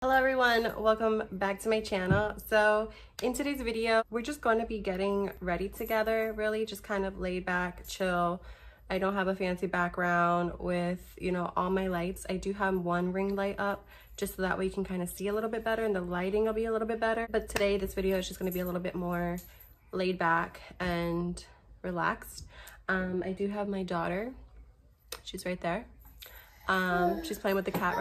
Hello everyone, welcome back to my channel. So in today's video, we're just going to be getting ready together, really just kind of laid back, chill. I don't have a fancy background with, you know, all my lights. I do have one ring light up just so that way you can kind of see a little bit better and the lighting will be a little bit better. But today, this video is just going to be a little bit more laid back and relaxed. I do have my daughter. She's right there. She's playing with the cat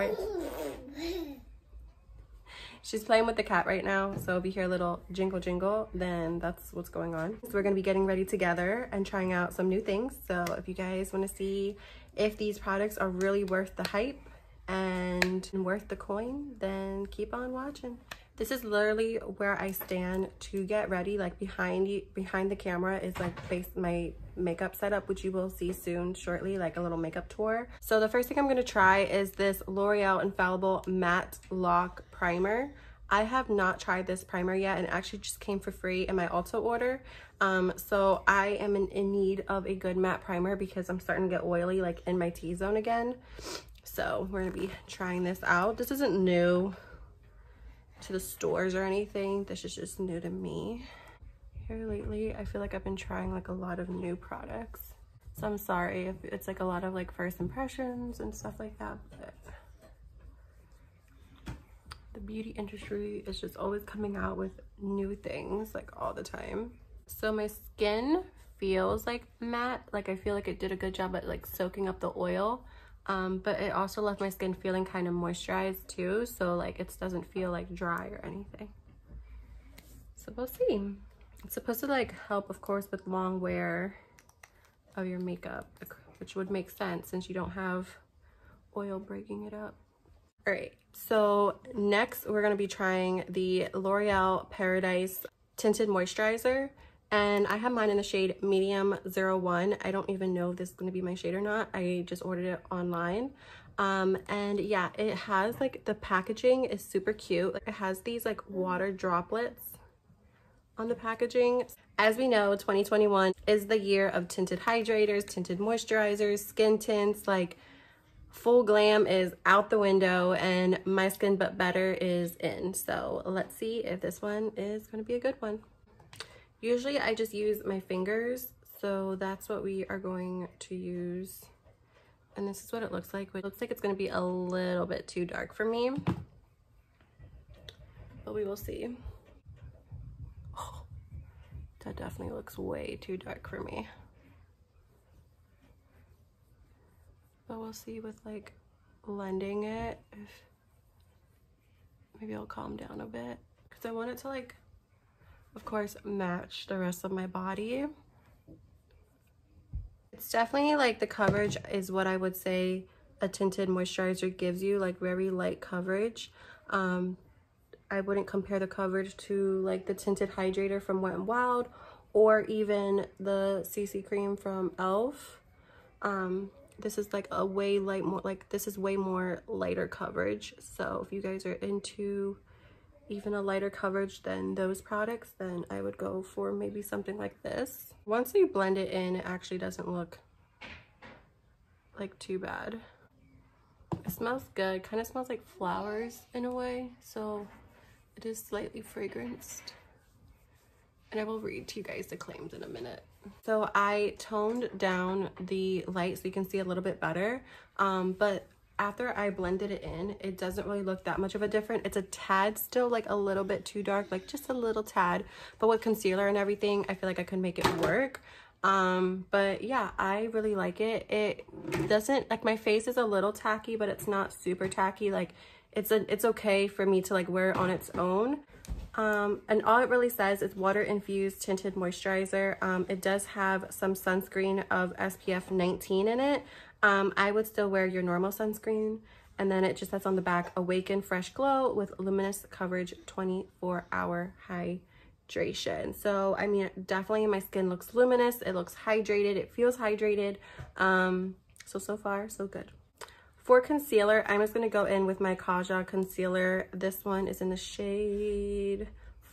She's playing with the cat right now, so if you hear a little jingle jingle, then that's what's going on. So we're gonna be getting ready together and trying out some new things. So if you guys wanna see if these products are really worth the hype and worth the coin, then keep on watching. This is literally where I stand to get ready. Like behind the camera is like my makeup setup, which you will see soon, shortly, like a little makeup tour. So the first thing I'm gonna try is this L'Oreal Infallible Matte Lock Primer. I have not tried this primer yet, and it actually just came for free in my Ulta order. So I am in need of a good matte primer because I'm starting to get oily like in my T-zone again. So we're gonna be trying this out. This isn't new to the stores or anything. This is just new to me. Here lately, I feel like I've been trying like a lot of new products. So I'm sorry if it's like a lot of like first impressions and stuff like that, but the beauty industry is just always coming out with new things like all the time. So my skin feels like matte, like I feel like it did a good job at like soaking up the oil. But it also left my skin feeling kind of moisturized too, so like it doesn't feel like dry or anything. So we'll see. It's supposed to like help, of course, with long wear of your makeup, which would make sense since you don't have oil breaking it up. All right, so next we're gonna be trying the L'Oreal Paradise Tinted Moisturizer. And I have mine in the shade Medium 01. I don't even know if this is going to be my shade or not. I just ordered it online. And yeah, it has like, the packaging is super cute. Like, it has these like water droplets on the packaging. As we know, 2021 is the year of tinted hydrators, tinted moisturizers, skin tints. Like, full glam is out the window and My Skin But Better is in. So let's see if this one is going to be a good one. Usually I just use my fingers, so that's what we are going to use. And this is what it looks like. It looks like it's going to be a little bit too dark for me, but we will see. Oh, that definitely looks way too dark for me. But we'll see with like blending it, if maybe I'll calm down a bit, because I want it to like, of course, match the rest of my body. It's definitely like the coverage is what I would say a tinted moisturizer gives you, like very light coverage. I wouldn't compare the coverage to like the tinted hydrator from Wet n Wild or even the CC cream from e.l.f. This is like a way this is way more lighter coverage. So if you guys are into even a lighter coverage than those products, then I would go for maybe something like this. Once you blend it in, it actually doesn't look like too bad. It smells good, kind of smells like flowers in a way, so it is slightly fragranced. And I will read to you guys the claims in a minute. So I toned down the light so you can see a little bit better, but after I blended it in, it doesn't really look that much of a difference. It's a tad still like a little bit too dark, like just a little tad, but with concealer and everything, I feel like I could make it work. But yeah, I really like it. It doesn't, like, my face is a little tacky, but it's not super tacky. Like it's okay for me to like wear it on its own. And all it really says is water infused tinted moisturizer. It does have some sunscreen of SPF 19 in it. I would still wear your normal sunscreen, and then it just says on the back, awaken fresh glow with luminous coverage, 24-hour hydration. So I mean, definitely my skin looks luminous, it looks hydrated, it feels hydrated. So far so good. For concealer, I'm just going to go in with my Kaja concealer. This one is in the shade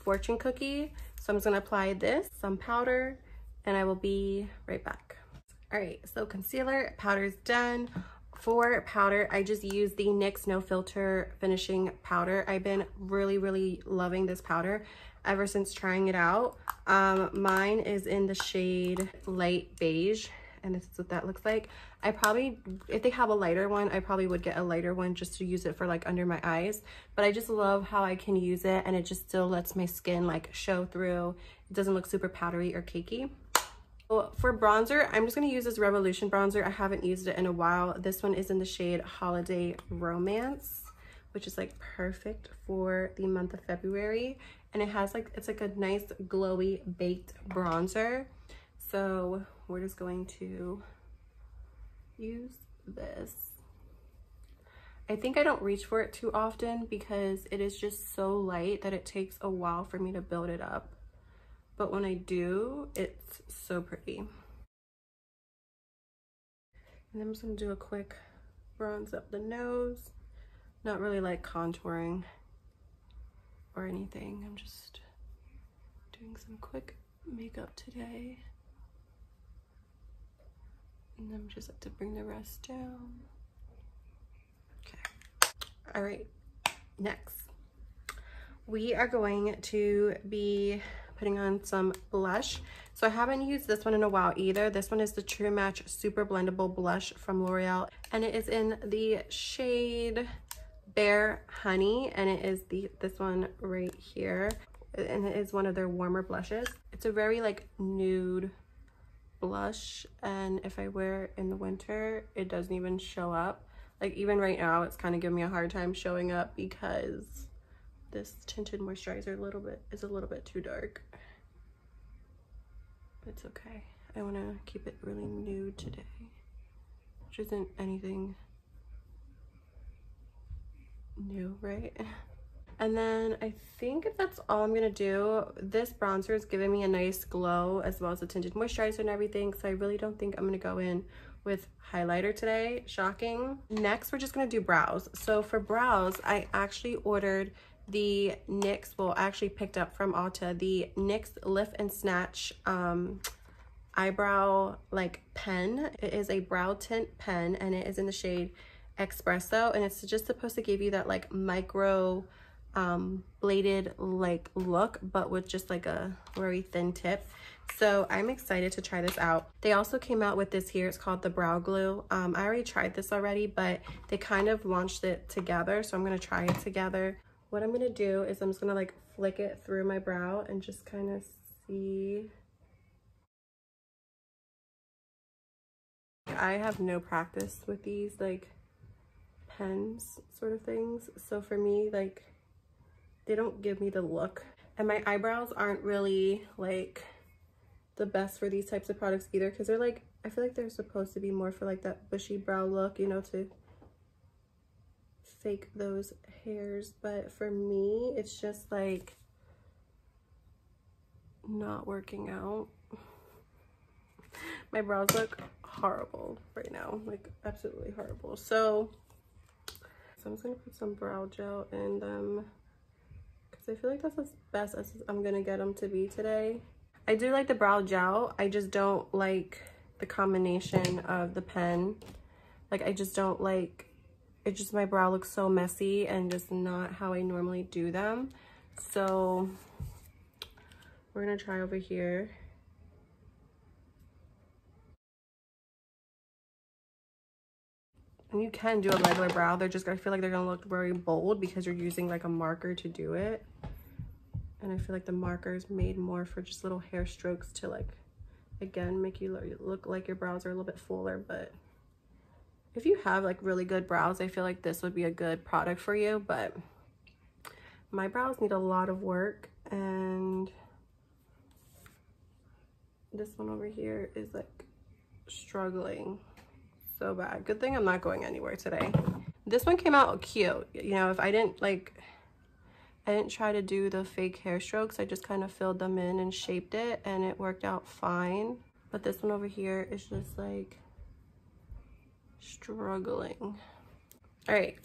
Fortune Cookie. So I'm just going to apply this, some powder, and I will be right back. All right, so concealer, powder's done. For powder, I just use the NYX No Filter Finishing Powder. I've been really loving this powder ever since trying it out. Mine is in the shade Light Beige, and this is what that looks like. I probably, if they have a lighter one, I probably would get a lighter one just to use it for like under my eyes. But I just love how I can use it and it just still lets my skin like show through. It doesn't look super powdery or cakey. For bronzer, I'm just going to use this Revolution bronzer. I haven't used it in a while. This one is in the shade Holiday Romance, which is like perfect for the month of February. And it has like, it's like a nice glowy baked bronzer. So we're just going to use this. I think I don't reach for it too often because it is just so light that it takes a while for me to build it up. But when I do, it's so pretty. And then I'm just gonna do a quick bronze up the nose. Not really like contouring or anything. I'm just doing some quick makeup today. And then just have to bring the rest down. Okay. All right, next. We are going to be putting on some blush. So I haven't used this one in a while either. This one is the True Match Super Blendable Blush from L'Oreal. And it is in the shade Bare Honey. And it is this one right here. And it is one of their warmer blushes. It's a very like nude blush, and if I wear it in the winter, it doesn't even show up. Like even right now, it's kind of giving me a hard time showing up because this tinted moisturizer is a little bit too dark. It's okay. I want to keep it really nude today, which isn't anything new, right? And then I think that's all I'm gonna do. This bronzer is giving me a nice glow as well as the tinted moisturizer and everything, so I really don't think I'm gonna go in with highlighter today. Shocking. Next, we're just gonna do brows. So for brows, I actually ordered the NYX, well, I actually picked up from Ulta the NYX Lift and Snatch eyebrow like pen. It is a brow tint pen and it is in the shade Espresso, and it's just supposed to give you that like micro bladed like look, but with just like a very thin tip. So I'm excited to try this out. They also came out with this here. It's called the Brow Glue. I already tried this already, but they kind of launched it together, so I'm gonna try it together. What I'm gonna do is I'm just gonna like flick it through my brow and just kind of see. I have no practice with these like pens sort of things, so for me, like, they don't give me the look, and my eyebrows aren't really like the best for these types of products either, because they're like, I feel like they're supposed to be more for like that bushy brow look, you know, to fake those hairs. But for me, it's just like not working out. My brows look horrible right now, like absolutely horrible. So I'm just gonna put some brow gel in them because I feel like that's as best as I'm gonna get them to be today. I do like the brow gel. I just don't like the combination of the pen. Like, I just don't like it. Just my brow looks so messy and just not how I normally do them. So we're gonna try over here. And you can do a regular brow. They're just, I feel like they're gonna look very bold because you're using like a marker to do it. And I feel like the marker is made more for just little hair strokes to like, again, make you look like your brows are a little bit fuller. But if you have like really good brows, I feel like this would be a good product for you. But my brows need a lot of work, and this one over here is like struggling so bad. Good thing I'm not going anywhere today. This one came out cute. You know, if I didn't try to do the fake hair strokes. I just kind of filled them in and shaped it, and it worked out fine. But this one over here is just like struggling. All right,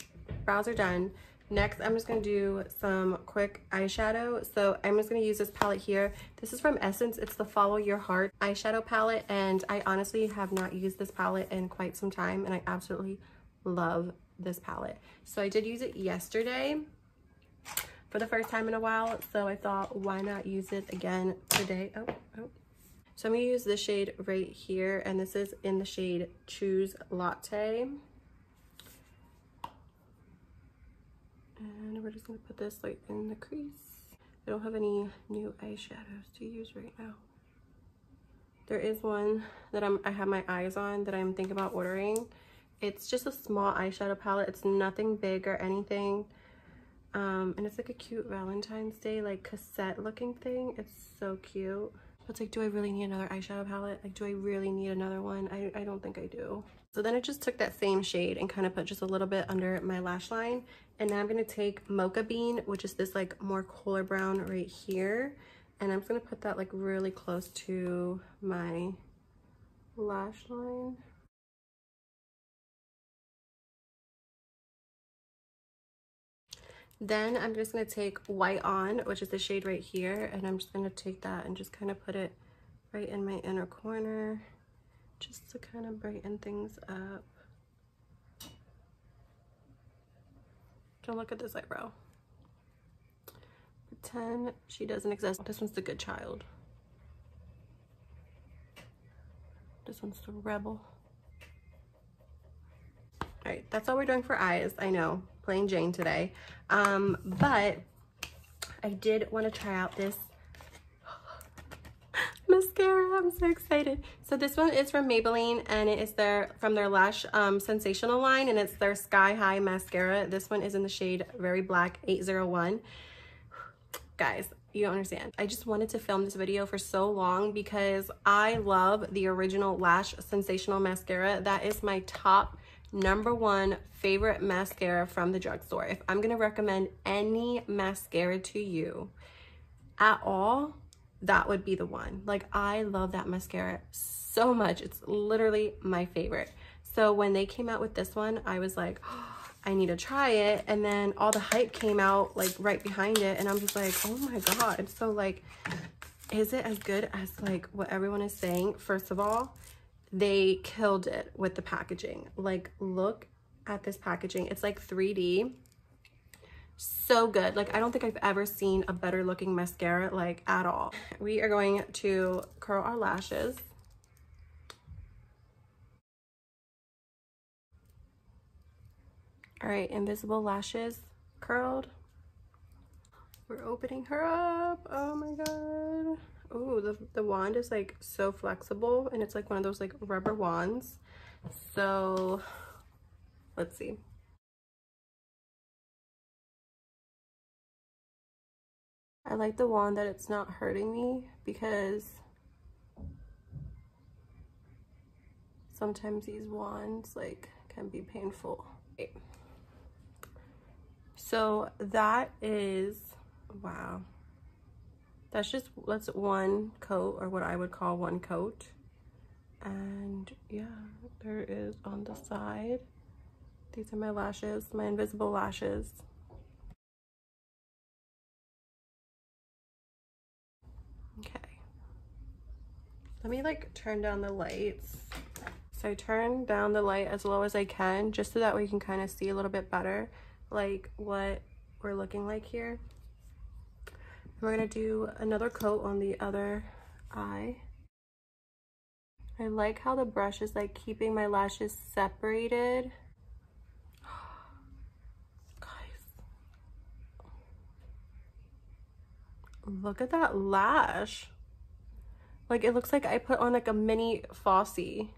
brows are done. Next, I'm just gonna do some quick eyeshadow. So I'm just gonna use this palette here. This is from Essence. It's the Follow Your Heart eyeshadow palette, and I honestly have not used this palette in quite some time, and I absolutely love this palette. So I did use it yesterday for the first time in a while, so I thought, why not use it again today? So I'm gonna use this shade right here, and this is in the shade Choose Latte. And we're just gonna put this like in the crease. I don't have any new eyeshadows to use right now. There is one that I have my eyes on that I'm thinking about ordering. It's just a small eyeshadow palette. It's nothing big or anything. And it's like a cute Valentine's Day, like cassette looking thing. It's so cute. It's like, do I really need another eyeshadow palette? Like, do I really need another one? I don't think I do. So then I just took that same shade and kind of put just a little bit under my lash line. And now I'm going to take Mocha Bean, which is this like more cooler brown right here. And I'm just going to put that like really close to my lash line. Then I'm just going to take White On, which is the shade right here, and I'm just going to take that and just kind of put it right in my inner corner, just to kind of brighten things up. Don't look at this eyebrow. Pretend she doesn't exist. This one's the good child. This one's the rebel. All right, that's all we're doing for eyes. I know, plain Jane today. But I did want to try out this mascara. I'm so excited. So this one is from Maybelline, and it is from their Lash Sensational line, and it's their Sky High Mascara. This one is in the shade Very Black 801. Guys, you don't understand. I just wanted to film this video for so long because I love the original Lash Sensational Mascara. That is my top #1 favorite mascara from the drugstore. If I'm gonna recommend any mascara to you at all, that would be the one. Like, I love that mascara so much. It's literally my favorite. So when they came out with this one, I was like, oh, I need to try it. And then all the hype came out like right behind it, and I'm just like, oh my god. So like, is it as good as like what everyone is saying? First of all, they killed it with the packaging. Like, look at this packaging. It's like 3D. So good. Like, I don't think I've ever seen a better looking mascara, like, at all. We are going to curl our lashes. All right, invisible lashes curled. We're opening her up. Oh my god. Oh, the wand is like so flexible, and it's like one of those like rubber wands. So let's see. I like the wand that it's not hurting me, because sometimes these wands like can be painful. Okay. So that is, wow. That's one coat, or what I would call one coat. And yeah, there is on the side. These are my lashes, my invisible lashes. Okay. Let me like turn down the lights. So I turn down the light as low as I can, just so that we can kind of see a little bit better like what we're looking like here. We're gonna do another coat on the other eye. I like how the brush is like keeping my lashes separated. Guys, look at that lash. Like, it looks like I put on like a mini Fossie.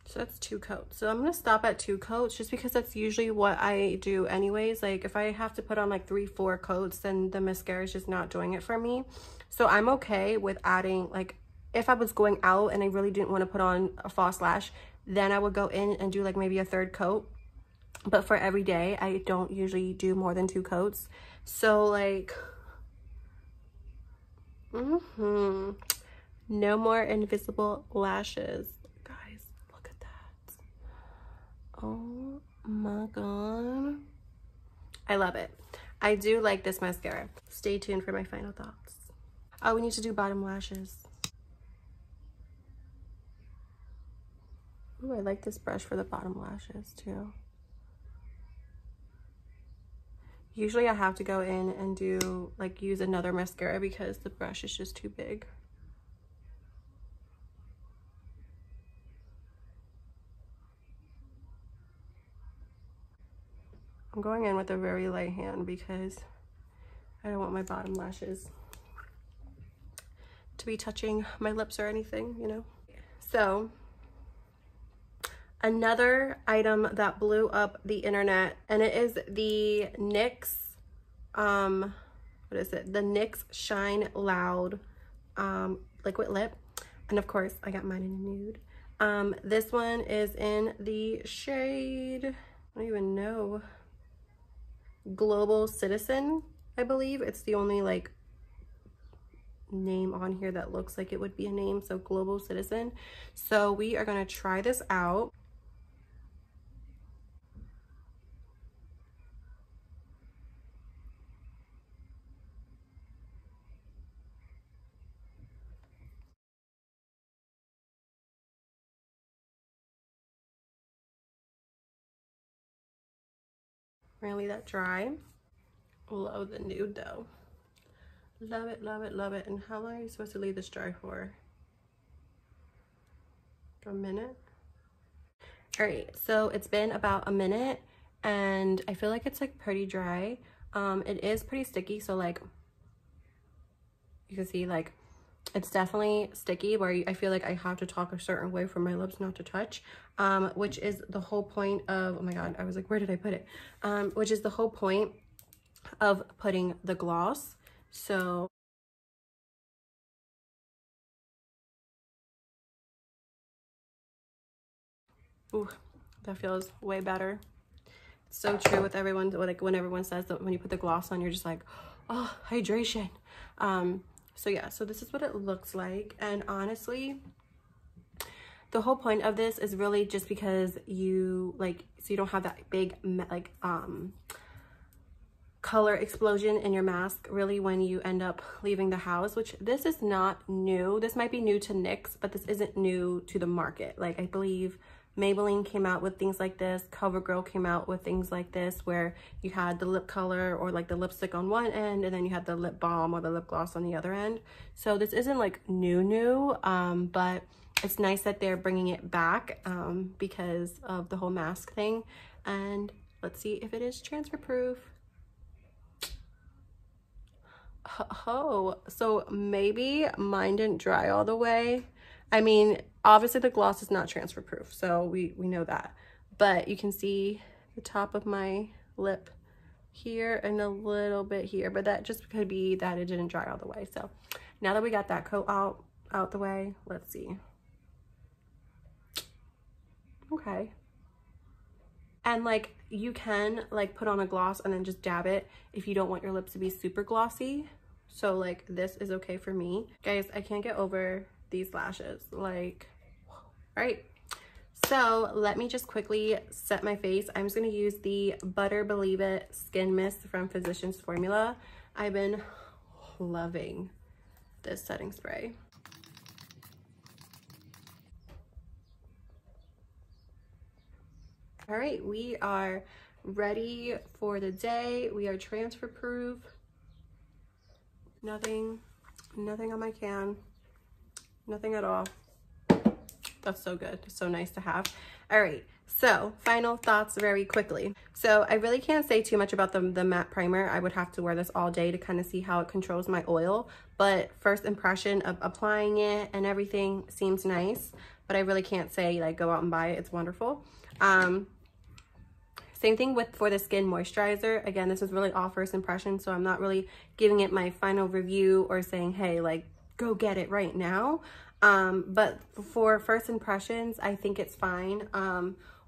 So that's 2 coats. So I'm gonna stop at 2 coats just because that's usually what I do anyways. Like, if I have to put on like 3-4 coats, then the mascara is just not doing it for me. So I'm okay with adding, like, if I was going out and I really didn't want to put on a false lash, then I would go in and do like maybe a 3rd coat. But for every day, I don't usually do more than 2 coats. So like, no more invisible lashes. Oh my god, I love it. I do like this mascara. Stay tuned for my final thoughts. Oh, we need to do bottom lashes. Ooh, I like this brush for the bottom lashes too. Usually I have to go in and do like use another mascara because the brush is just too big. I'm going in with a very light hand because I don't want my bottom lashes to be touching my lips or anything, you know? So another item that blew up the internet, and it is the NYX, what is it? The NYX Shine Loud liquid lip. And of course, I got mine in a nude. This one is in the shade, I don't even know, Global Citizen, I believe. It's the only like name on here that looks like it would be a name, so Global Citizen. So we are gonna try this out. We're gonna leave that dry. Love the nude though. Love it, love it, love it. And how long are you supposed to leave this dry for? A minute? All right, so it's been about a minute and I feel like it's like pretty dry. It is pretty sticky, so like you can see like it's definitely sticky where I feel like I have to talk a certain way for my lips not to touch, which is the whole point of, oh my god, I was like, where did I put it? Which is the whole point of putting the gloss. So ooh, that feels way better. It's so true with everyone, like when everyone says that when you put the gloss on, you're just like, oh, hydration. So yeah, so this is what it looks like. And honestly, the whole point of this is really just because you like, so you don't have that big like color explosion in your mask really when you end up leaving the house, which this is not new. This might be new to NYX, but this isn't new to the market. Like I believe Maybelline came out with things like this. CoverGirl came out with things like this where you had the lip color or like the lipstick on one end and then you had the lip balm or the lip gloss on the other end. So this isn't like new, but it's nice that they're bringing it back because of the whole mask thing. And let's see if it is transfer proof. Oh, so maybe mine didn't dry all the way. I mean, obviously the gloss is not transfer proof, so we know that. But you can see the top of my lip here and a little bit here, but that just could be that it didn't dry all the way. So now that we got that coat out the way, let's see. Okay. And like you can like put on a gloss and then just dab it if you don't want your lips to be super glossy. So like this is okay for me. Guys, I can't get over these lashes. Like, all right. So let me just quickly set my face. I'm just gonna use the Butter Believe It Skin Mist from Physicians Formula. I've been loving this setting spray. All right, we are ready for the day. We are transfer proof. Nothing on my can. Nothing at all. That's so good. It's so nice to have. All right, so final thoughts very quickly. So I really can't say too much about the matte primer. I would have to wear this all day to kind of see how it controls my oil. But first impression of applying it and everything seems nice. But I really can't say like go out and buy it. It's wonderful. Same thing for the skin moisturizer. Again, this is really all first impression, so I'm not really giving it my final review or saying, hey, like, go get it right now. But for first impressions, I think it's fine.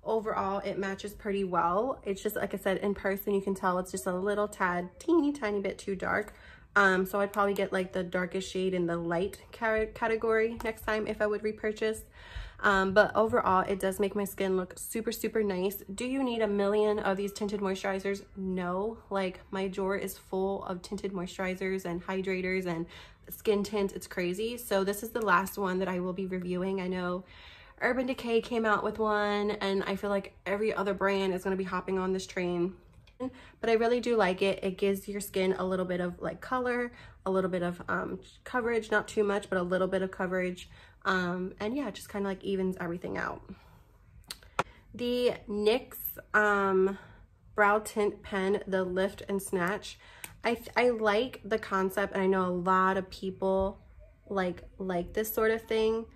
Overall, it matches pretty well. It's just, like I said, in person, you can tell it's just a little tad, teeny tiny bit too dark. So I'd probably get like the darkest shade in the light category next time if I would repurchase. But overall, it does make my skin look super, super nice. Do you need a million of these tinted moisturizers? No. Like, my drawer is full of tinted moisturizers and hydrators and skin tints. It's crazy. So this is the last one that I will be reviewing. I know Urban Decay came out with one, and I feel like every other brand is going to be hopping on this train. But I really do like it. It gives your skin a little bit of like color, a little bit of coverage, not too much, but a little bit of coverage. And yeah, it just kind of like evens everything out. The NYX Brow Tint Pen, the Lift and Snatch. I like the concept, and I know a lot of people like this sort of thing.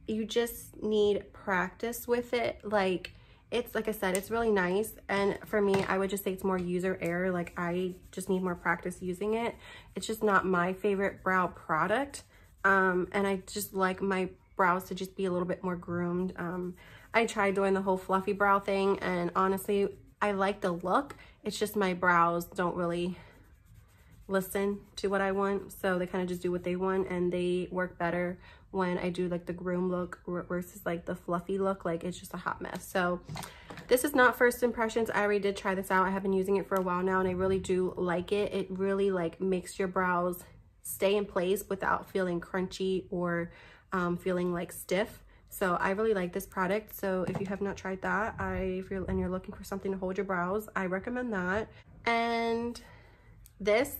You just need practice with it. Like, it's, like I said, it's really nice. And for me, I would just say it's more user error. Like, I just need more practice using it. It's just not my favorite brow product. And I just like my brows to just be a little bit more groomed. I tried doing the whole fluffy brow thing, and honestly, I like the look. It's just my brows don't really listen to what I want. So they kind of just do what they want, and they work better when I do like the groom look versus like the fluffy look. Like, it's just a hot mess. So this is not first impressions. I already did try this out. I have been using it for a while now, and I really do like it. It really like makes your brows stay in place without feeling crunchy or feeling like stiff. So I really like this product. So if you have not tried that, and you're looking for something to hold your brows, I recommend that. And this,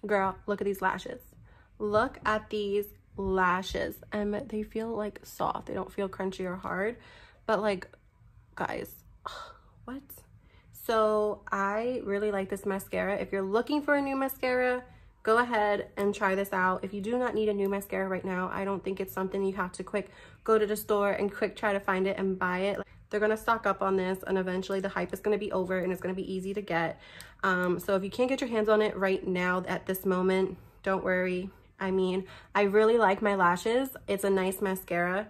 girl, look at these lashes. Look at these lashes, and they feel like soft. They don't feel crunchy or hard, but like, guys, what? So I really like this mascara. If you're looking for a new mascara, go ahead and try this out. If you do not need a new mascara right now, I don't think it's something you have to quick go to the store and quick try to find it and buy it. They're gonna stock up on this, and eventually the hype is gonna be over, and it's gonna be easy to get. So if you can't get your hands on it right now at this moment, don't worry. I mean, I really like my lashes. It's a nice mascara.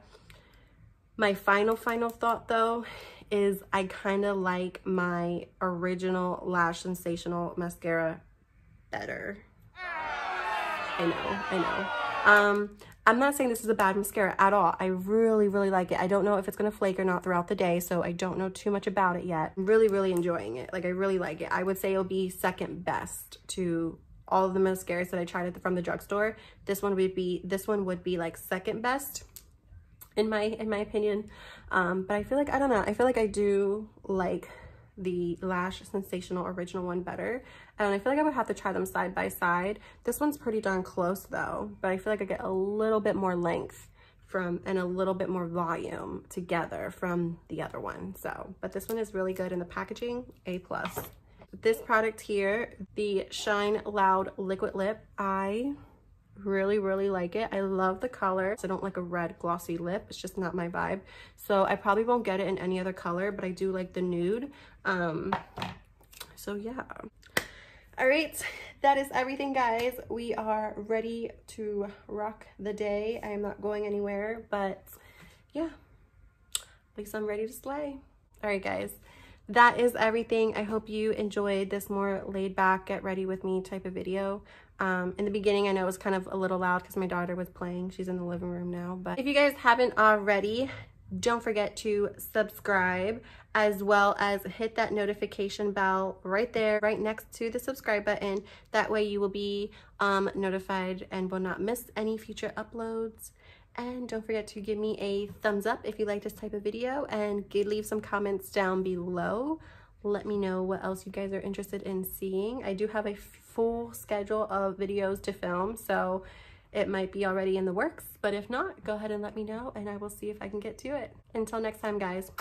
My final thought though is I kind of like my original Lash Sensational mascara better. I know. I'm not saying this is a bad mascara at all. I really, really like it. I don't know if it's gonna flake or not throughout the day, so I don't know too much about it yet. I'm really, really enjoying it. Like, I really like it. I would say it'll be second best to all of the mascaras that I tried from the drugstore. This one would be like second best in my opinion. But I feel like, I don't know, I feel like I do like the Lash Sensational original one better, and I feel like I would have to try them side by side. This one's pretty darn close though, but I feel like I get a little bit more length and a little bit more volume together from the other one. So, but this one is really good, and the packaging, A+. This product here, the Shine Loud Liquid Lip, I really, really like it. I love the color. I don't like a red glossy lip. It's just not my vibe. So I probably won't get it in any other color, but I do like the nude. So yeah. All right, that is everything, guys. We are ready to rock the day. I am not going anywhere, but yeah, at least I'm ready to slay. All right, guys. That is everything. I hope you enjoyed this more laid back, get ready with me type of video. In the beginning, I know it was kind of a little loud because my daughter was playing. She's in the living room now. But if you guys haven't already, don't forget to subscribe, as well as hit that notification bell right there, right next to the subscribe button. That way you will be notified and will not miss any future uploads. And don't forget to give me a thumbs up if you like this type of video, and leave some comments down below. Let me know what else you guys are interested in seeing. I do have a full schedule of videos to film, so it might be already in the works, but if not, go ahead and let me know, and I will see if I can get to it. Until next time, guys.